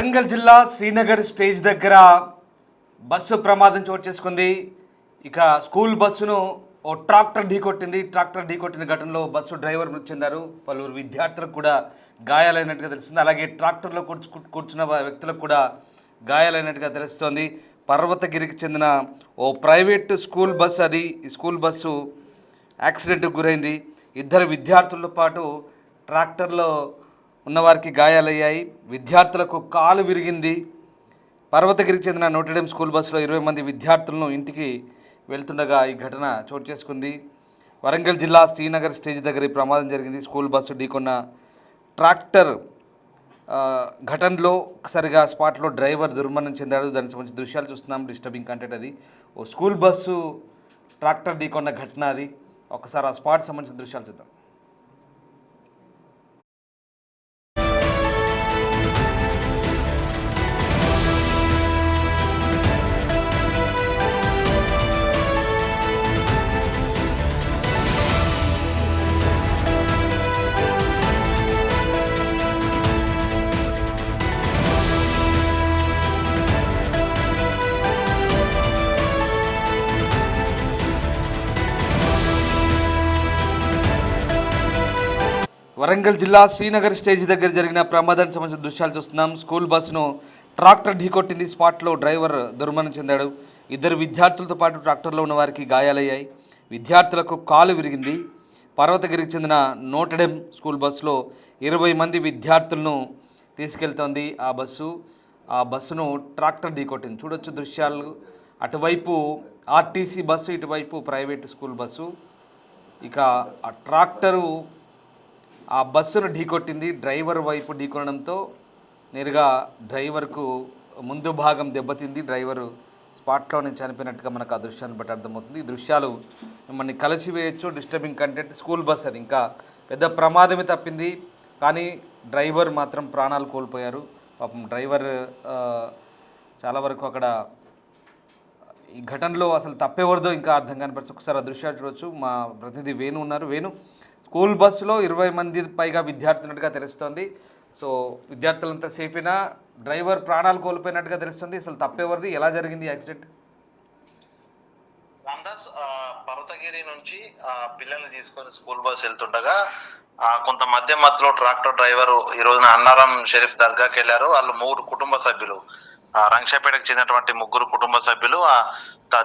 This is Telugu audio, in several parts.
వరంగల్ జిల్లా శ్రీనగర్ స్టేజ్ దగ్గర బస్సు ప్రమాదం చోటు చేసుకుంది. ఇక స్కూల్ బస్సును ఓ ట్రాక్టర్ ఢీకొట్టింది. ట్రాక్టర్ ఢీకొట్టిన ఘటనలో బస్సు డ్రైవర్ మృతి చెందారు. పలువురు విద్యార్థులకు కూడా గాయాలైనట్టుగా తెలుస్తుంది. అలాగే ట్రాక్టర్లో కూర్చున్న వ్యక్తులకు కూడా గాయాలైనట్టుగా తెలుస్తోంది. పర్వతగిరికి చెందిన ఓ ప్రైవేట్ స్కూల్ బస్సు అది. ఈ స్కూల్ బస్సు యాక్సిడెంట్కి గురైంది. ఇద్దరు విద్యార్థులతో పాటు ట్రాక్టర్లో ఉన్నవారికి గాయాలయ్యాయి. విద్యార్థులకు కాలు విరిగింది. పర్వతగిరికి చెందిన నోటెడమ్ స్కూల్ బస్సులో 20 మంది విద్యార్థులను ఇంటికి వెళ్తుండగా ఈ ఘటన చోటు చేసుకుంది. వరంగల్ జిల్లా శ్రీనగర్ స్టేజ్ దగ్గర ఈ ప్రమాదం జరిగింది. స్కూల్ బస్సు ఢీకొన్న ట్రాక్టర్ ఘటనలో ఒకసారిగా స్పాట్లో డ్రైవర్ దుర్మరణం చెందాడు. దానికి సంబంధించిన దృశ్యాలు చూస్తున్నాం. డిస్టర్బింగ్ కంటెంట్ అది. ఓ స్కూల్ బస్సు ట్రాక్టర్ ఢీకొన్న ఘటన అది. ఒకసారి ఆ స్పాట్ సంబంధించిన దృశ్యాలు చూద్దాం. వరంగల్ జిల్లా శ్రీనగర్ స్టేజ్ దగ్గర జరిగిన ప్రమాదానికి సంబంధించిన దృశ్యాలు చూస్తున్నాం. స్కూల్ బస్సును ట్రాక్టర్ ఢీకొట్టింది. స్పాట్లో డ్రైవర్ దుర్మరణం చెందాడు. ఇద్దరు విద్యార్థులతో పాటు ట్రాక్టర్లో ఉన్న వారికి గాయాలయ్యాయి. విద్యార్థులకు కాలు విరిగింది. పర్వతగిరికి చెందిన నోటెడమ్ స్కూల్ బస్సులో 20 మంది విద్యార్థులను తీసుకెళ్తోంది ఆ బస్సును ట్రాక్టర్ ఢీకొట్టింది. చూడొచ్చు దృశ్యాలు. అటువైపు ఆర్టీసీ బస్సు, ఇటువైపు ప్రైవేట్ స్కూల్ బస్సు. ఇక ఆ ట్రాక్టరు ఆ బస్సును ఢీకొట్టింది. డ్రైవర్ వైపు ఢీకొనడంతో నేరుగా డ్రైవర్కు ముందు భాగం దెబ్బతింది. డ్రైవరు స్పాట్లోనే చనిపోయినట్టుగా మనకు ఆ దృశ్యాన్ని బట్టి అర్థమవుతుంది. ఈ దృశ్యాలు మిమ్మల్ని కలిసివేయచ్చు. Disturbing content. స్కూల్ బస్ అది. ఇంకా పెద్ద ప్రమాదమే తప్పింది, కానీ డ్రైవర్ మాత్రం ప్రాణాలు కోల్పోయారు. పాపం డ్రైవర్ చాలా వరకు అక్కడ ఈ ఘటనలో అసలు తప్పెవరిదో ఇంకా అర్థం కాని పరిస్థితి. ఒకసారి ఆ దృశ్యాలు చూడవచ్చు. మా ప్రతినిధి వేణు ఉన్నారు. వేణు, స్కూల్ బస్సులో 20 మంది పైగా విద్యార్థులున్నట్టుగా తెలుస్తోంది. సో విద్యార్థులంతా సేఫేనా? డ్రైవర్ ప్రాణాలు కోల్పోయినట్టుగా తెలుస్తుంది. అసలు తప్పెవరిది? ఎలా జరిగింది యాక్సిడెంట్? రామ్దాస్, పర్వతగిరి నుంచి పిల్లల్ని తీసుకొని స్కూల్ బస్ వెళ్తుండగా కొంత మధ్యలో ట్రాక్టర్ డ్రైవర్ ఈ రోజున అన్నారం షరీఫ్ దర్గాకి వెళ్ళారు. వాళ్ళు 3 కుటుంబ సభ్యులు, రంగశాపేటకు చెందినటువంటి 3 కుటుంబ సభ్యులు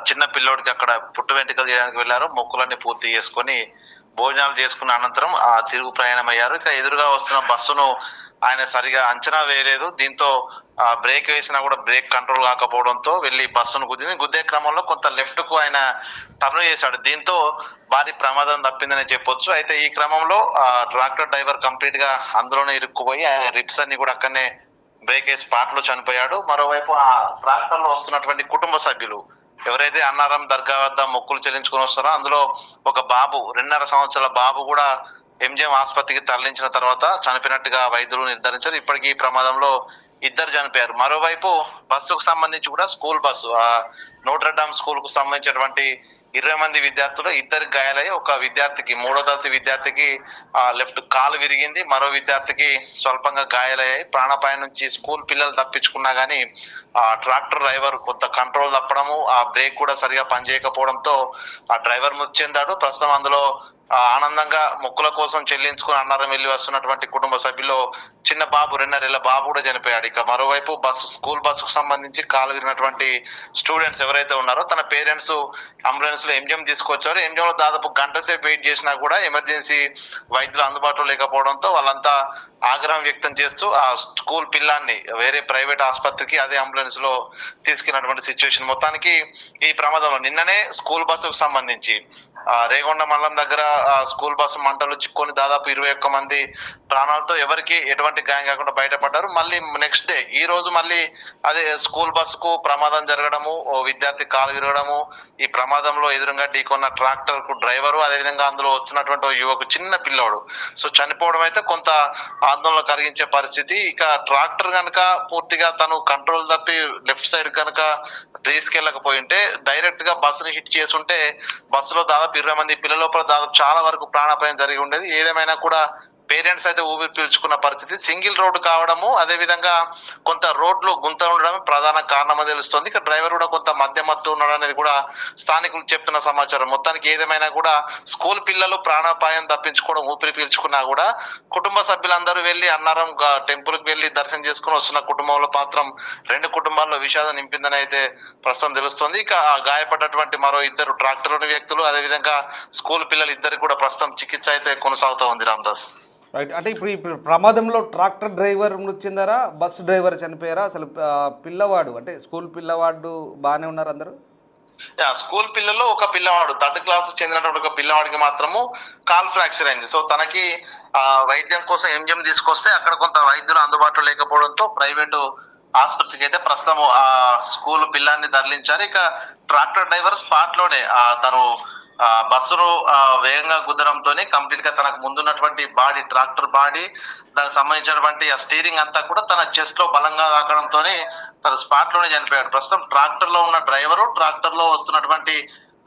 చిన్న పిల్లోడికి అక్కడ పుట్టు వెంట్రుకలు చేయడానికి వెళ్ళారు. మొక్కులన్నీ పూర్తి చేసుకొని భోజనాలు చేసుకున్న అనంతరం తిరుగు ప్రయాణం అయ్యారు. ఇక ఎదురుగా వస్తున్న బస్సును ఆయన సరిగా అంచనా వేయలేదు. దీంతో బ్రేక్ వేసినా కూడా బ్రేక్ కంట్రోల్ కాకపోవడంతో వెళ్ళి బస్సును గుద్దే క్రమంలో కొంత లెఫ్ట్ కు ఆయన టర్న్ చేశాడు. దీంతో భారీ ప్రమాదం తప్పిందని చెప్పొచ్చు. అయితే ఈ క్రమంలో ట్రాక్టర్ డ్రైవర్ కంప్లీట్ గా అందులోనే ఇరుక్కుపోయి ఆయన రిప్స్ అన్ని కూడా అక్కడనే బ్రేక్ వేసి స్పాట్ లో చనిపోయాడు. మరోవైపు ఆ ట్రాక్టర్ లో వస్తున్నటువంటి కుటుంబ సభ్యులు ఎవరైతే అన్నారం దర్గా వద్ద మొక్కులు చెల్లించుకొని వస్తారో అందులో ఒక బాబు, 2.5 సంవత్సరాల బాబు కూడా ఎంజిఎం ఆసుపత్రికి తరలించిన తర్వాత చనిపోయినట్టుగా వైద్యులు నిర్ధారించారు. ఇప్పటికీ ఈ ప్రమాదంలో 2 చనిపోయారు. మరోవైపు బస్సుకు సంబంధించి కూడా స్కూల్ బస్సు నోటెడమ్ స్కూల్ కు సంబంధించినటువంటి 20 మంది విద్యార్థులు 2 గాయాలయ్యి ఒక విద్యార్థికి, 3వ తరగతి విద్యార్థికి లెఫ్ట్ కాలు విరిగింది. మరో విద్యార్థికి స్వల్పంగా గాయాలయ్యాయి. ప్రాణాపాయం నుంచి స్కూల్ పిల్లలు తప్పించుకున్నా గానీ ట్రాక్టర్ డ్రైవర్ కొంత కంట్రోల్ తప్పడము, ఆ బ్రేక్ కూడా సరిగా పనిచేయకపోవడంతో ఆ డ్రైవర్ మృతి చెందాడు. ప్రస్తుతం అందులో ఆనందంగా మొక్కుల కోసం చెల్లించుకుని అన్నారం వెళ్ళి వస్తున్నటువంటి కుటుంబ సభ్యుల్లో చిన్న బాబు, 2.5 ఏళ్ల బాబు కూడా చనిపోయాడు. ఇక మరోవైపు స్కూల్ బస్సుకు సంబంధించి కాలు విరిగినటువంటి స్టూడెంట్స్ ఎవరైతే ఉన్నారో తన పేరెంట్స్ అంబులెన్స్ లో ఎంజిఎం తీసుకొచ్చారు. ఎంజిఎం లో దాదాపు గంట సేపు వెయిట్ చేసినా కూడా ఎమర్జెన్సీ వైద్యులు అందుబాటులో లేకపోవడంతో వాళ్ళంతా ఆగ్రహం వ్యక్తం చేస్తూ ఆ స్కూల్ పిల్లాన్ని వేరే ప్రైవేట్ ఆసుపత్రికి అదే అంబులెన్స్ లో తీసుకెళ్ళినటువంటి సిచ్యువేషన్. మొత్తానికి ఈ ప్రమాదంలో నిన్ననే స్కూల్ బస్సుకు సంబంధించి రేగొండ మండలం దగ్గర స్కూల్ బస్సు మంటలు చిక్కుకొని దాదాపు 21 మంది ప్రాణాలతో ఎవరికి ఎటువంటి గాయం కాకుండా బయటపడ్డారు. మళ్ళీ నెక్స్ట్ డే ఈ రోజు మళ్ళీ అదే స్కూల్ బస్సుకు ప్రమాదం జరగడము, ఓ విద్యార్థి కాలు విరగడము, ఈ ప్రమాదంలో ఎదురుగా ఢీకొన్న ట్రాక్టర్ కు డ్రైవరు, అదేవిధంగా అందులో వస్తున్నటువంటి యువకు చిన్న పిల్లోడు సో చనిపోవడం అయితే కొంత ఆందోళన కలిగించే పరిస్థితి. ఇక ట్రాక్టర్ కనుక పూర్తిగా తను కంట్రోల్ తప్పి లెఫ్ట్ సైడ్ కనుక తీసుకెళ్ళకపోయి ఉంటే డైరెక్ట్ గా బస్సుని హిట్ చేసి ఉంటే బస్సులో దాదాపు 20 మంది పిల్లల లోపల దాదాపు చాలా వరకు ప్రాణాపాయం జరిగి ఉండేది. ఏదేమైనా కూడా పేరెంట్స్ అయితే ఊపిరి పీల్చుకున్న పరిస్థితి. సింగిల్ రోడ్డు కావడము, అదే విధంగా కొంత రోడ్లు గుంత ఉండడం ప్రధాన కారణమని తెలుస్తుంది. ఇక డ్రైవర్ కూడా కొంత మధ్యమత్తు ఉన్నాడు అనేది కూడా స్థానికులు చెప్తున్న సమాచారం. మొత్తానికి ఏదేమైనా కూడా స్కూల్ పిల్లలు ప్రాణాపాయం తప్పించుకోవడం, ఊపిరి పీల్చుకున్నా కూడా కుటుంబ సభ్యులందరూ వెళ్లి అన్నారం టెంపుల్ కి వెళ్లి దర్శనం చేసుకుని వస్తున్న కుటుంబంలో మాత్రం 2 కుటుంబాల్లో విషాదం నింపిందని అయితే ప్రస్తుతం తెలుస్తుంది. ఇక గాయపడ్డటువంటి మరో 2 ట్రాక్టర్లోని వ్యక్తులు, అదేవిధంగా స్కూల్ పిల్లలు ఇద్దరికి కూడా ప్రస్తుతం చికిత్స అయితే కొనసాగుతూ ఉంది రామదాస్. రైట్. అంటే ఇప్పుడు ప్రమాదంలో ట్రాక్టర్ డ్రైవర్ మృతి చెందారా, బస్ డ్రైవర్ చనిపోయారా? అసలు పిల్లవాడు అంటే స్కూల్ పిల్లవాడు బాగానే ఉన్నారు అందరూ? స్కూల్ పిల్లలు ఒక పిల్లవాడు 3rd క్లాస్ చెందినటువంటి ఒక పిల్లవాడికి మాత్రము కాల్ ఫ్రాక్చర్ అయింది. సో తనకి వైద్యం కోసం ఎంజిఎం తీసుకొస్తే అక్కడ కొంత వైద్యులు అందుబాటులో లేకపోవడంతో ప్రైవేటు ఆసుపత్రికి అయితే ప్రస్తుతం ఆ స్కూల్ పిల్లాన్ని తరలించారు. ఇక ట్రాక్టర్ డ్రైవర్ స్పాట్ లోనే తను బస్సును వేగంగా గుద్దడంతో కంప్లీట్ గా తనకు ముందున్నటువంటి బాడీ, ట్రాక్టర్ బాడీ, దానికి సంబంధించినటువంటి ఆ స్టీరింగ్ అంతా కూడా తన చెస్ట్ లో బలంగా తాకడంతో తన స్పాట్ లోనే చనిపోయాడు. ప్రస్తుతం ట్రాక్టర్ లో ఉన్న డ్రైవరు, ట్రాక్టర్ లో వస్తున్నటువంటి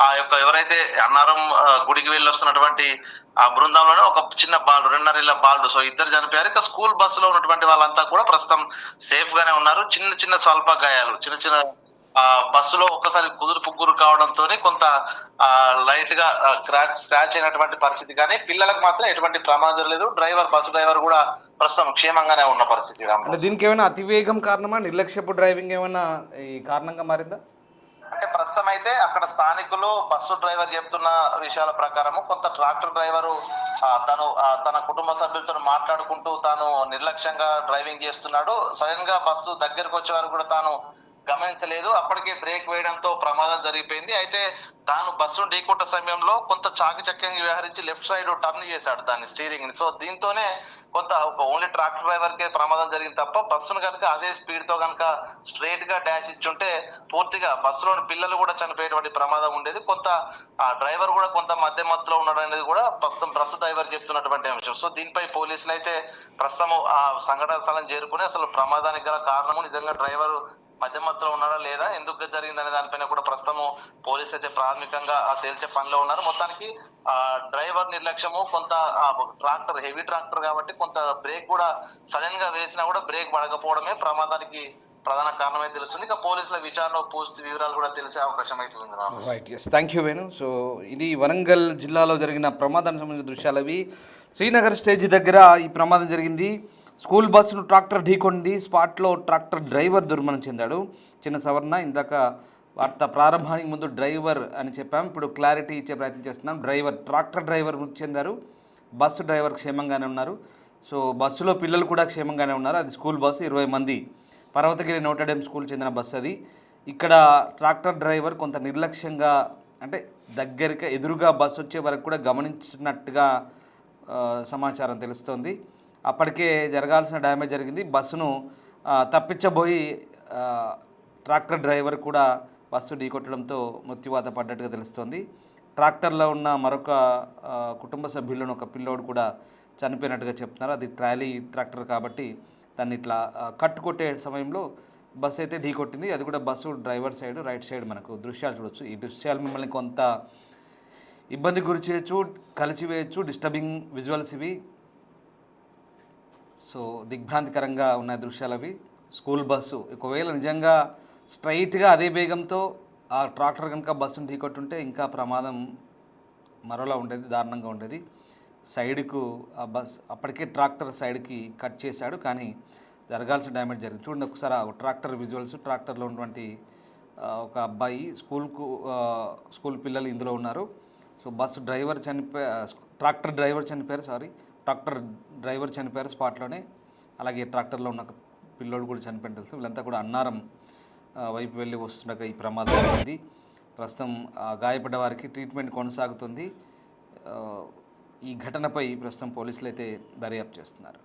ఆ యొక్క ఎవరైతే అన్నారం గుడికి వెళ్ళి వస్తున్నటువంటి ఆ బృందంలోనే ఒక చిన్న బాలుడు, 2.5 ఏళ్ల బాలుడు. సో ఇద్దరు చనిపోయారు. ఇక స్కూల్ బస్సులో ఉన్నటువంటి వాళ్ళంతా కూడా ప్రస్తుతం సేఫ్ గానే ఉన్నారు. చిన్న స్వల్ప గాయాలు, చిన్న బస్సులో ఒక్కసారి కుదురు పుగ్గురు కావడంతో కొంత లైట్ గా స్క్రాచ్ అయినటువంటి పరిస్థితి, కానీ పిల్లలకు మాత్రం ఎటువంటి ప్రమాదం లేదు. బస్సు డ్రైవర్ కూడా ప్రస్తుతం క్షేమంగానే ఉన్న పరిస్థితి. అంటే దీనికి ఏమైనా అతివేగం కారణమా, నిర్లక్ష్యపు డ్రైవింగ్ ఏమైనా ఈ కారణంగా మారిందా? అంటే ప్రస్తుతం అయితే అక్కడ స్థానికులు బస్సు డ్రైవర్ చెప్తున్న విషయాల ప్రకారము కొంత ట్రాక్టర్ డ్రైవరు తన కుటుంబ సభ్యులతో మాట్లాడుకుంటూ తాను నిర్లక్ష్యంగా డ్రైవింగ్ చేస్తున్నాడు. సడన్ గా బస్సు దగ్గరకు వచ్చే వారు కూడా తాను గమనించలేదు. అప్పటికే బ్రేక్ వేయడంతో ప్రమాదం జరిగిపోయింది. అయితే తాను బస్సును ఢీకొట్ట సమయంలో కొంత చాకచక్యంగా వ్యవహరించి లెఫ్ట్ సైడ్ టర్న్ చేశాడు దాని స్టీరింగ్ ని. సో దీంతోనే కొంత ఓన్లీ ట్రాక్టర్ డ్రైవర్ కే ప్రమాదం జరిగింది తప్ప బస్సును కనుక అదే స్పీడ్ తో కనుక స్ట్రైట్ గా డాష్ ఇచ్చుంటే పూర్తిగా బస్సులోని పిల్లలు కూడా చనిపోయేటువంటి ప్రమాదం ఉండేది. కొంత ఆ డ్రైవర్ కూడా కొంత మధ్యమత్తులో ఉండడం అనేది కూడా ప్రస్తుతం బస్సు డ్రైవర్ చెప్తున్నటువంటి అంశం. సో దీనిపై పోలీసులు అయితే ప్రస్తుతం ఆ సంఘటన స్థలం చేరుకుని అసలు ప్రమాదానికి గల కారణము, నిజంగా డ్రైవర్ మధ్యమత్తులో ఉన్నాడా లేదా, ఎందుకు జరిగిందనే దానిపైన కూడా ప్రస్తుతం పోలీసు అయితే ప్రాథమికంగా తేల్చే పనిలో ఉన్నారు. మొత్తానికి డ్రైవర్ నిర్లక్ష్యము, కొంత ట్రాక్టర్ హెవీ ట్రాక్టర్ కాబట్టి కొంత బ్రేక్ కూడా సడన్ గా వేసినా కూడా బ్రేక్ పడకపోవడమే ప్రమాదానికి ప్రధాన కారణమే తెలుస్తుంది. ఇక పోలీసుల విచారణలో పూర్తి వివరాలు కూడా తెలిసే అవకాశం అయితే ఉంది. Right, yes, thank you Venu. So ఇది వరంగల్ జిల్లాలో జరిగిన ప్రమాదానికి సంబంధించిన దృశ్యాలు అవి. శ్రీనగర్ స్టేజ్ దగ్గర ఈ ప్రమాదం జరిగింది. స్కూల్ బస్సును ట్రాక్టర్ ఢీకొంది. స్పాట్లో ట్రాక్టర్ డ్రైవర్ దుర్మరణం చెందాడు. చిన్న సవరణ, ఇందాక వార్త ప్రారంభానికి ముందు డ్రైవర్ అని చెప్పాం, ఇప్పుడు క్లారిటీ ఇచ్చే ప్రయత్నం చేస్తున్నాం. ట్రాక్టర్ డ్రైవర్ మృతి చెందారు. బస్సు డ్రైవర్ క్షేమంగానే ఉన్నారు. సో బస్సులో పిల్లలు కూడా క్షేమంగానే ఉన్నారు. అది స్కూల్ బస్సు, 20 మంది, పర్వతగిరి నోటెడెం స్కూల్ చెందిన బస్సు అది. ఇక్కడ ట్రాక్టర్ డ్రైవర్ కొంత నిర్లక్ష్యంగా, అంటే దగ్గరికి ఎదురుగా బస్సు వచ్చే వరకు కూడా గమనించినట్టుగా సమాచారం తెలుస్తోంది. అప్పటికే జరగాల్సిన డ్యామేజ్ జరిగింది. బస్సును తప్పించబోయి ట్రాక్టర్ డ్రైవర్ కూడా బస్సు ఢీకొట్టడంతో మృత్యువాత పడ్డట్టుగా తెలుస్తోంది. ట్రాక్టర్లో ఉన్న మరొక కుటుంబ సభ్యులను ఒక పిల్లోడు కూడా చనిపోయినట్టుగా చెప్తున్నారు. అది ట్రాలీ ట్రాక్టర్ కాబట్టి దాన్ని ఇట్లా కట్టుకొట్టే సమయంలో బస్సు అయితే ఢీకొట్టింది. అది కూడా bus driver side, right side మనకు దృశ్యాలు చూడొచ్చు. ఈ దృశ్యాలు మిమ్మల్ని కొంత ఇబ్బందికి గురి చేయొచ్చు, కలిసివేయచ్చు. డిస్టర్బింగ్ విజువల్స్ ఇవి. సో దిగ్భ్రాంతికరంగా ఉన్న దృశ్యాలు అవి. స్కూల్ బస్సు ఒకవేళ నిజంగా స్ట్రైట్గా అదే వేగంతో ఆ ట్రాక్టర్ కనుక బస్సును ఢీకొట్టుంటే ఇంకా ప్రమాదం మరోలా ఉండేది, దారుణంగా ఉండేది. సైడ్కు ఆ బస్ అప్పటికే ట్రాక్టర్ సైడ్కి కట్ చేశాడు, కానీ జరగాల్సిన డ్యామేజ్ జరిగింది. చూడండి ఒకసారి ఆ ట్రాక్టర్ విజువల్స్. ట్రాక్టర్లో ఉన్నటువంటి ఒక అబ్బాయి, స్కూల్ పిల్లలు ఇందులో ఉన్నారు. So bus driver tractor driver చనిపోయారు స్పాట్లోనే. అలాగే ట్రాక్టర్లో ఉన్న పిల్లోడు కూడా చనిపోయిన తెలుసు. వీళ్ళంతా కూడా అన్నారం వైపు వెళ్ళి వస్తుండగా ఈ ప్రమాదం జరిగింది. ప్రస్తుతం గాయపడ్డ వారికి ట్రీట్మెంట్ కొనసాగుతుంది. ఈ ఘటనపై ప్రస్తుతం పోలీసులు అయితే దర్యాప్తు చేస్తున్నారు.